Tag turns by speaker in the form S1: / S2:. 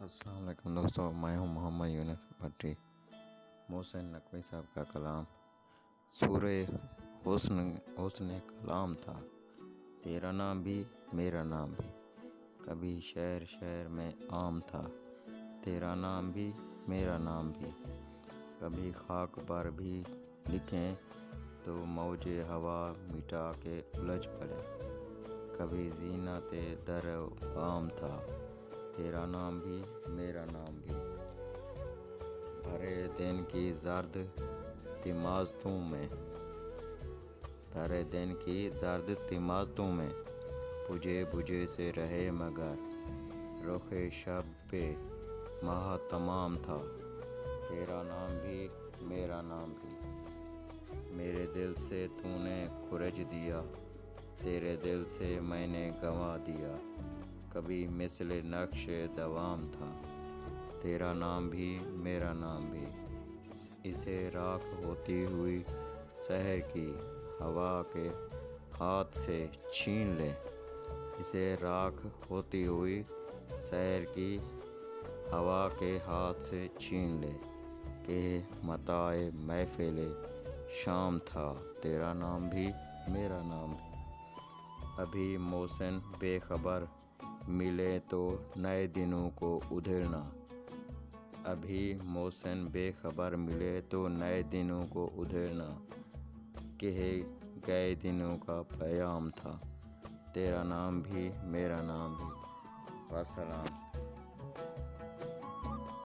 S1: السلام علیکم دوستوں، میں ہوں محمد یونس بھٹی۔ محسن نقوی صاحب کا کلام سورہ حسن کلام تھا، تیرا نام بھی میرا نام بھی، کبھی شہر شہر میں عام تھا، تیرا نام بھی میرا نام بھی، کبھی خاک پر بھی لکھیں تو موج ہوا مٹا کے الجھ پڑے، کبھی زینت در عام تھا، تیرا نام بھی میرا نام بھی، بھرے دن کی زرد تمازتوں میں، بھرے دن کی زرد تمازتوں میں، بجھے بجھے سے رہے مگر، رخ شب پہ ماہ تمام تھا، تیرا نام بھی میرا نام بھی، میرے دل سے تو نے کھرچ دیا، تیرے دل سے میں نے گنوا دیا، کبھی مثل نقش دوام تھا، تیرا نام بھی میرا نام بھی، اسے راکھ ہوتی ہوئی سحر کی ہوا کے ہاتھ سے چھین لے، اسے راکھ ہوتی ہوئی سحر کی ہوا کے ہاتھ سے چھین لے، کہ متاع محفل شام تھا، تیرا نام بھی میرا نام بھی، ابھی محسن بے خبر ملے تو نئے دنوں کو ادھیڑنا، ابھی محسن بے خبر ملے تو نئے دنوں کو ادھیڑنا، کہے گئے دنوں کا پیام تھا، تیرا نام بھی میرا نام بھی، والسلام۔